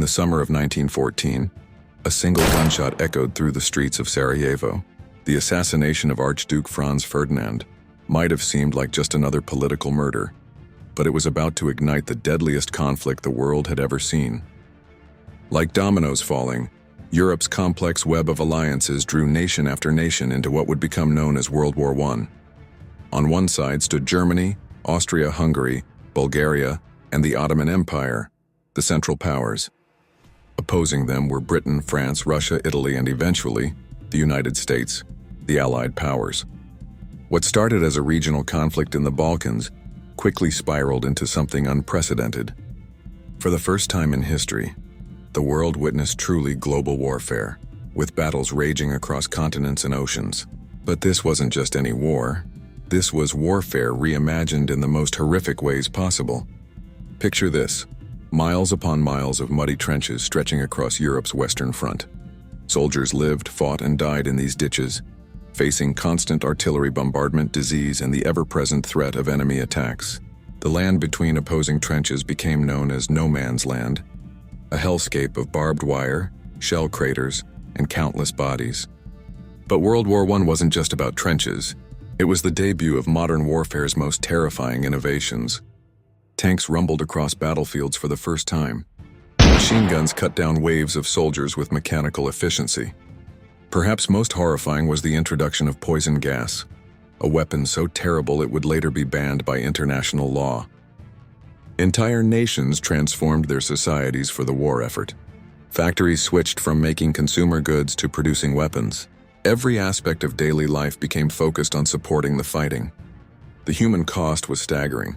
the summer of 1914, a single gunshot echoed through the streets of Sarajevo. The assassination of Archduke Franz Ferdinand might have seemed like just another political murder, but it was about to ignite the deadliest conflict the world had ever seen. Like dominoes falling, Europe's complex web of alliances drew nation after nation into what would become known as World War I. On one side stood Germany, Austria-Hungary, Bulgaria, and the Ottoman Empire, the Central Powers. Opposing them were Britain, France, Russia, Italy, and eventually, the United States, the Allied powers. What started as a regional conflict in the Balkans quickly spiraled into something unprecedented. For the first time in history, the world witnessed truly global warfare, with battles raging across continents and oceans. But this wasn't just any war. This was warfare reimagined in the most horrific ways possible. Picture this: miles upon miles of muddy trenches stretching across Europe's western front. Soldiers lived, fought, and died in these ditches, facing constant artillery bombardment, disease, and the ever-present threat of enemy attacks. The land between opposing trenches became known as no man's land, a hellscape of barbed wire, shell craters, and countless bodies. But World War I wasn't just about trenches. It was the debut of modern warfare's most terrifying innovations. Tanks rumbled across battlefields for the first time. Machine guns cut down waves of soldiers with mechanical efficiency. Perhaps most horrifying was the introduction of poison gas, a weapon so terrible it would later be banned by international law. Entire nations transformed their societies for the war effort. Factories switched from making consumer goods to producing weapons. Every aspect of daily life became focused on supporting the fighting. The human cost was staggering.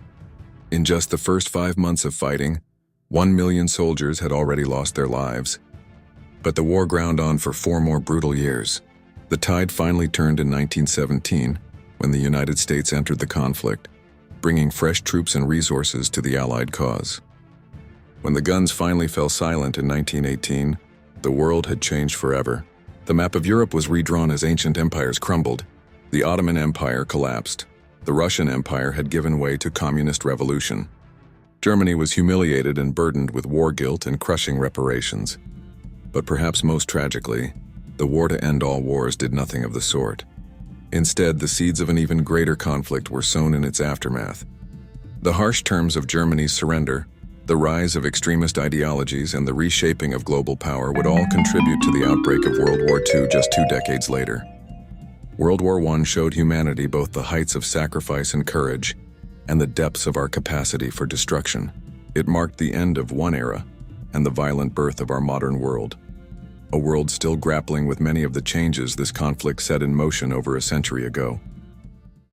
In just the first 5 months of fighting, 1 million soldiers had already lost their lives. But the war ground on for 4 more brutal years. The tide finally turned in 1917, when the United States entered the conflict, bringing fresh troops and resources to the Allied cause. When the guns finally fell silent in 1918, the world had changed forever. The map of Europe was redrawn as ancient empires crumbled. The Ottoman Empire collapsed. The Russian Empire had given way to communist revolution. Germany was humiliated and burdened with war guilt and crushing reparations. But perhaps most tragically, the war to end all wars did nothing of the sort. Instead, the seeds of an even greater conflict were sown in its aftermath. The harsh terms of Germany's surrender, the rise of extremist ideologies, and the reshaping of global power would all contribute to the outbreak of World War II just 2 decades later. World War I showed humanity both the heights of sacrifice and courage and the depths of our capacity for destruction. It marked the end of one era and the violent birth of our modern world, a world still grappling with many of the changes this conflict set in motion over a century ago.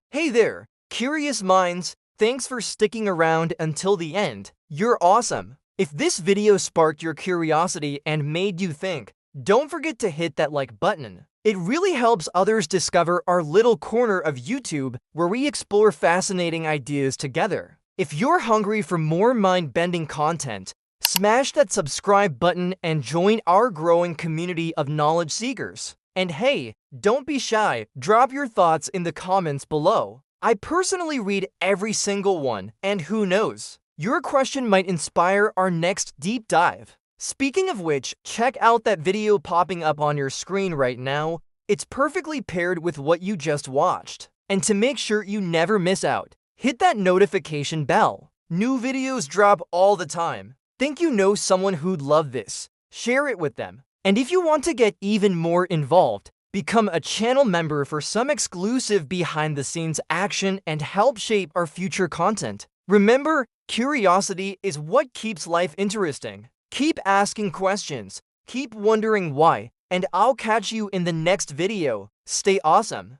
Hey there, curious minds, thanks for sticking around until the end. You're awesome. If this video sparked your curiosity and made you think, don't forget to hit that like button. It really helps others discover our little corner of YouTube where we explore fascinating ideas together. If you're hungry for more mind-bending content, smash that subscribe button and join our growing community of knowledge seekers. And hey, don't be shy, drop your thoughts in the comments below. I personally read every single one, and who knows, your question might inspire our next deep dive. Speaking of which, check out that video popping up on your screen right now. It's perfectly paired with what you just watched. And to make sure you never miss out, hit that notification bell. New videos drop all the time. Think you know someone who'd love this? Share it with them. And if you want to get even more involved, become a channel member for some exclusive behind-the-scenes action and help shape our future content. Remember, curiosity is what keeps life interesting. Keep asking questions, keep wondering why, and I'll catch you in the next video. Stay awesome.